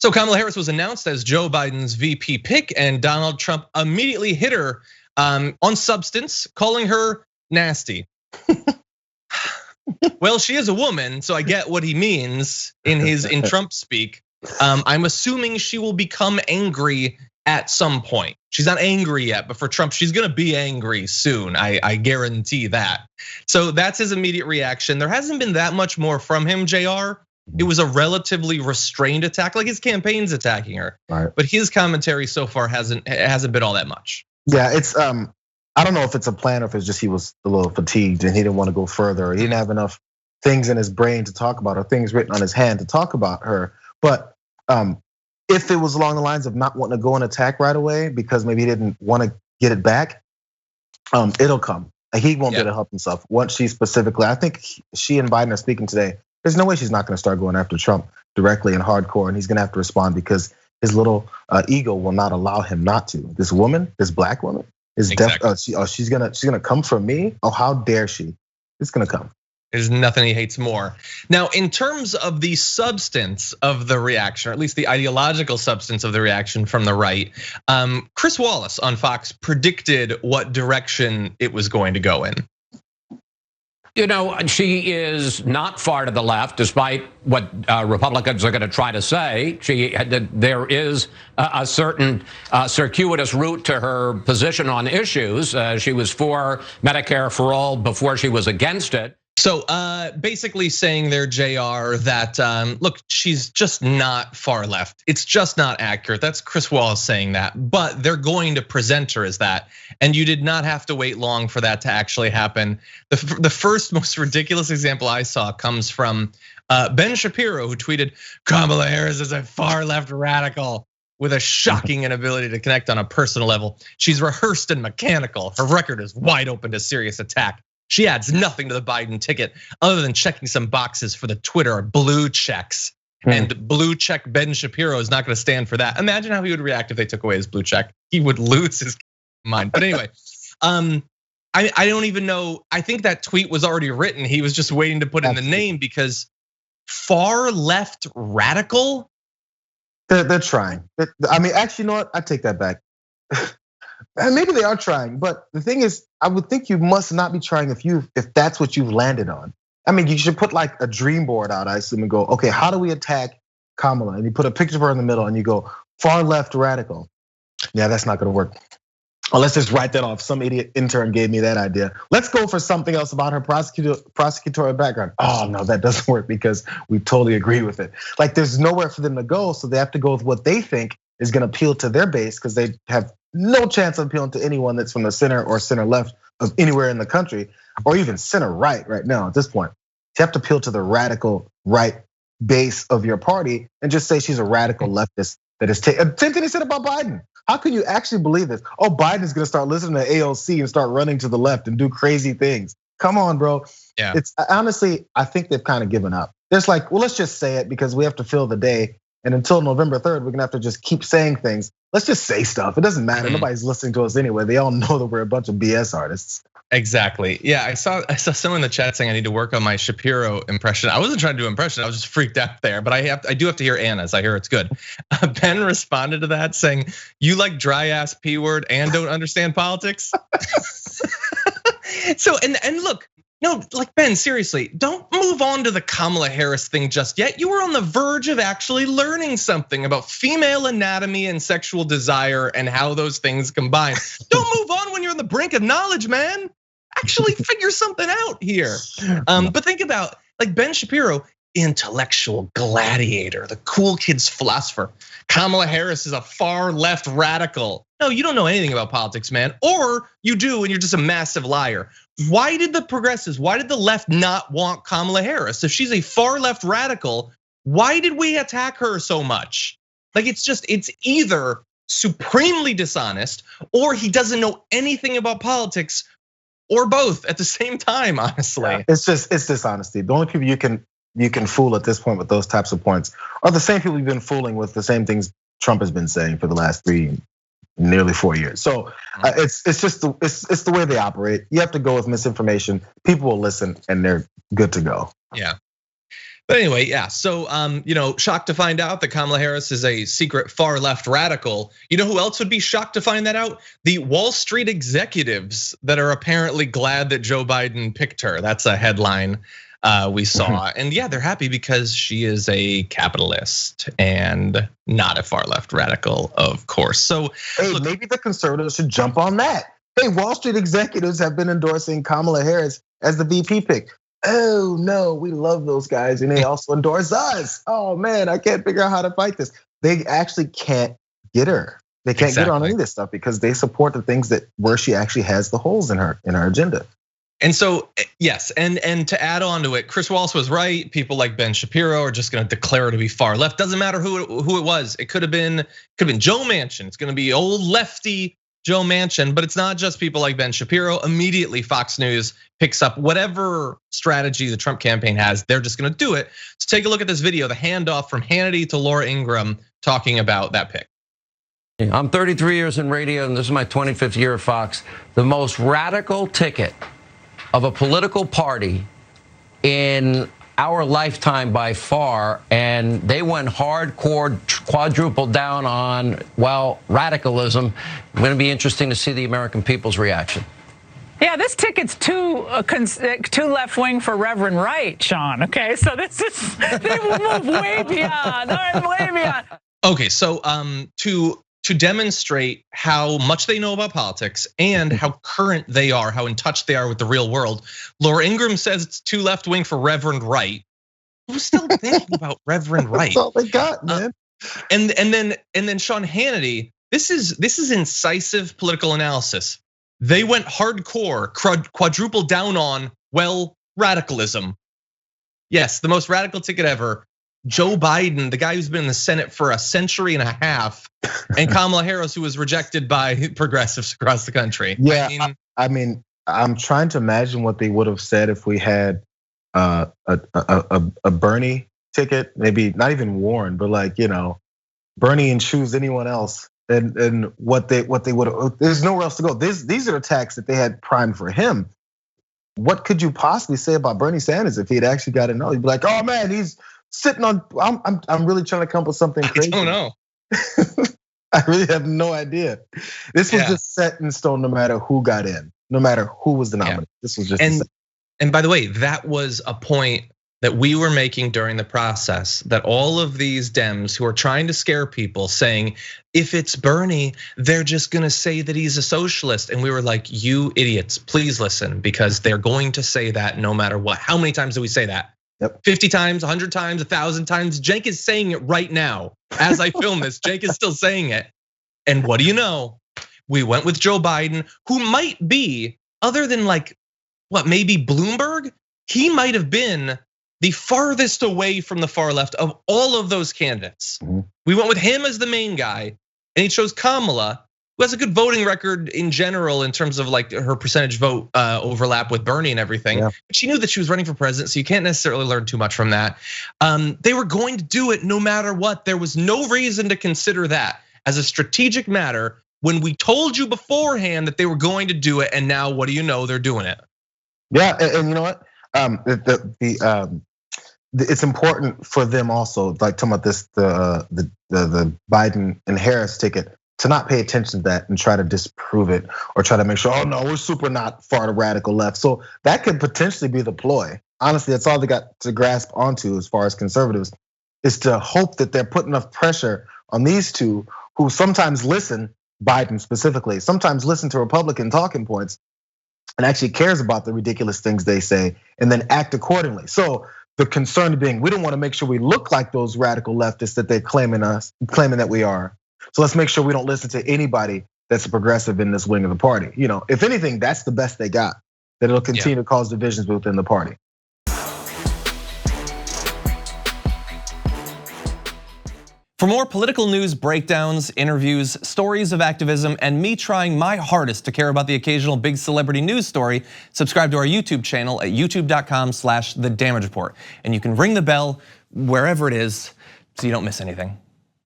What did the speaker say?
So Kamala Harris was announced as Joe Biden's VP pick, and Donald Trump immediately hit her on substance, calling her nasty. Well, she is a woman, so I get what he means in Trump speak. I'm assuming she will become angry at some point. She's not angry yet, but for Trump, she's gonna be angry soon. I guarantee that. So that's his immediate reaction. There hasn't been that much more from him, JR. It was a relatively restrained attack, like his campaign's attacking her. Right. But his commentary so far hasn't been all that much. Yeah, it's I don't know if it's a plan or if it's just he was a little fatigued and he didn't want to go further. He didn't have enough things in his brain to talk about or things written on his hand to talk about her. But if it was along the lines of not wanting to go and attack right away because maybe he didn't want to get it back, it'll come. He won't be able to help himself. Once she specifically, I think she and Biden are speaking today. There's no way she's not gonna start going after Trump directly and hardcore, and he's gonna have to respond because his little ego will not allow him not to. This woman, this black woman, is she's gonna come for me. Oh, how dare she? It's gonna come. There's nothing he hates more. Now, in terms of the substance of the reaction, or at least the ideological substance of the reaction from the right, Chris Wallace on Fox predicted what direction it was going to go in. You know, she is not far to the left, despite what Republicans are going to try to say. There is a certain circuitous route to her position on issues. She was for Medicare for all before she was against it. So basically saying there, JR, that look, she's just not far left. It's just not accurate. That's Chris Wallace saying that, but they're going to present her as that. And you did not have to wait long for that to actually happen. The first most ridiculous example I saw comes from Ben Shapiro, who tweeted, Kamala Harris is a far left radical with a shocking inability to connect on a personal level. She's rehearsed and mechanical. Her record is wide open to serious attack. She adds nothing to the Biden ticket other than checking some boxes for the Twitter blue checks. And blue check Ben Shapiro is not gonna stand for that. Imagine how he would react if they took away his blue check. He would lose his mind. But anyway, I don't even know. I think that tweet was already written. He was just waiting to put in the name because far left radical. They're trying. I mean, actually, you know what? I take that back. And maybe they are trying, but the thing is, I would think you must not be trying if that's what you've landed on. I mean, you should put like a dream board out, I assume, and go, okay, how do we attack Kamala? And you put a picture of her in the middle and you go, far left radical. Yeah, that's not gonna work. Oh, let's just write that off. Some idiot intern gave me that idea. Let's go for something else about her prosecutorial background. Oh no, that doesn't work because we totally agree with it. Like there's nowhere for them to go, so they have to go with what they think is gonna appeal to their base because they have no chance of appealing to anyone that's from the center or center left of anywhere in the country, or even center right now at this point. You have to appeal to the radical right base of your party and just say she's a radical leftist that is same thing he said about Biden. How can you actually believe this? Oh, Biden's gonna start listening to AOC and start running to the left and do crazy things. Come on, bro. Yeah. It's honestly, I think they've kind of given up. It's like, well, let's just say it because we have to fill the day. And until November 3rd, we're gonna have to just keep saying things. Let's just say stuff. It doesn't matter. Nobody's listening to us anyway. They all know that we're a bunch of BS artists. Exactly. Yeah, I saw someone in the chat saying I need to work on my Shapiro impression. I wasn't trying to do impression. I was just freaked out there. But I do have to hear Anna's. I hear it's good. Ben responded to that saying, "You like dry ass P word and don't understand politics." So and look. No, like Ben, seriously, don't move on to the Kamala Harris thing just yet. You were on the verge of actually learning something about female anatomy and sexual desire and how those things combine. Don't move on when you're on the brink of knowledge, man. Actually figure something out here. But think about like Ben Shapiro, intellectual gladiator, the cool kid's philosopher. Kamala Harris is a far left radical. No, you don't know anything about politics, man. Or you do and you're just a massive liar. Why did the progressives, why did the left not want Kamala Harris? If she's a far left radical, why did we attack her so much? Like it's either supremely dishonest or he doesn't know anything about politics or both at the same time, honestly. Yeah, it's dishonesty. The only people you can fool at this point with those types of points are the same people you've been fooling with the same things Trump has been saying for the last nearly 4 years. So it's just the way they operate. You have to go with misinformation. People will listen and they're good to go. Yeah. But anyway, yeah. So, shocked to find out that Kamala Harris is a secret far left radical. You know who else would be shocked to find that out? The Wall Street executives that are apparently glad that Joe Biden picked her. That's a headline we saw. And yeah, they're happy because she is a capitalist and not a far left radical, of course. So hey, maybe the conservatives should jump on that. Hey, Wall Street executives have been endorsing Kamala Harris as the VP pick. Oh no, we love those guys, and they also endorse us. Oh man, I can't figure out how to fight this. They actually can't get her. They can't get her on any of this stuff because they support the things that where she actually has the holes in her agenda. And so, yes, and to add on to it, Chris Wallace was right. People like Ben Shapiro are just going to declare her to be far left. Doesn't matter who it was. It could have been Joe Manchin. It's going to be old lefty Joe Manchin, but it's not just people like Ben Shapiro. Immediately, Fox News picks up whatever strategy the Trump campaign has. They're just going to do it. So take a look at this video, the handoff from Hannity to Laura Ingraham talking about that pick. I'm 33 years in radio, and this is my 25th year at Fox. The most radical ticket of a political party in our lifetime by far, and they went hardcore, quadruple down on, well, radicalism. It's going to be interesting to see the American people's reaction. Yeah, this ticket's too left wing for Reverend Wright, Sean. Okay, so this is they will move way beyond. All right, way beyond. Okay, so to demonstrate how much they know about politics and how current they are, how in touch they are with the real world, Laura Ingraham says it's too left wing for Reverend Wright. Who's still thinking about Reverend Wright? That's all they got, man. And then Sean Hannity. This is incisive political analysis. They went hardcore, quadruple down on, well, radicalism. Yes, the most radical ticket ever. Joe Biden, the guy who's been in the Senate for a century and a half, and Kamala Harris, who was rejected by progressives across the country. Yeah, I mean, I'm trying to imagine what they would have said if we had a Bernie ticket, maybe not even Warren, but like, Bernie and choose anyone else, and what they would have. There's nowhere else to go. These are attacks that they had primed for him. What could you possibly say about Bernie Sanders if he had actually got to know? You'd be like, oh man, he's sitting on. I'm really trying to come up with something crazy. I don't know. I really have no idea. This was just set in stone, no matter who got in, no matter who was the nominee. This was just. And by the way, that was a point that we were making during the process, that all of these Dems who are trying to scare people, saying if it's Bernie, they're just gonna say that he's a socialist. And we were like, you idiots, please listen, because they're going to say that no matter what. How many times do we say that? Yep. 50 times, 100 times, 1,000 times. Cenk is saying it right now. As I film this, Cenk is still saying it. And what do you know? We went with Joe Biden, who might be, other than like, maybe Bloomberg? He might have been the farthest away from the far left of all of those candidates. Mm-hmm. We went with him as the main guy, and he chose Kamala, who has a good voting record in general in terms of like her percentage vote overlap with Bernie and everything. Yeah. But she knew that she was running for president, so you can't necessarily learn too much from that. They were going to do it no matter what. There was no reason to consider that as a strategic matter when we told you beforehand that they were going to do it, and now what do you know? They're doing it. Yeah, and you know what? It's important for them also, like talking about this, the Biden and Harris ticket, to not pay attention to that and try to disprove it or try to make sure, oh no, we're super not far to radical left. So that could potentially be the ploy. Honestly, that's all they got to grasp onto as far as conservatives, is to hope that they're putting enough pressure on these two, who sometimes listen, Biden specifically, sometimes listen to Republican talking points and actually cares about the ridiculous things they say and then act accordingly. So the concern being, we don't want to make sure we look like those radical leftists that they're claiming that we are. So let's make sure we don't listen to anybody that's a progressive in this wing of the party. If anything, that's the best they got, that it'll continue to cause divisions within the party. For more political news, breakdowns, interviews, stories of activism, and me trying my hardest to care about the occasional big celebrity news story, subscribe to our YouTube channel at youtube.com/The Damage Report. And you can ring the bell wherever it is so you don't miss anything.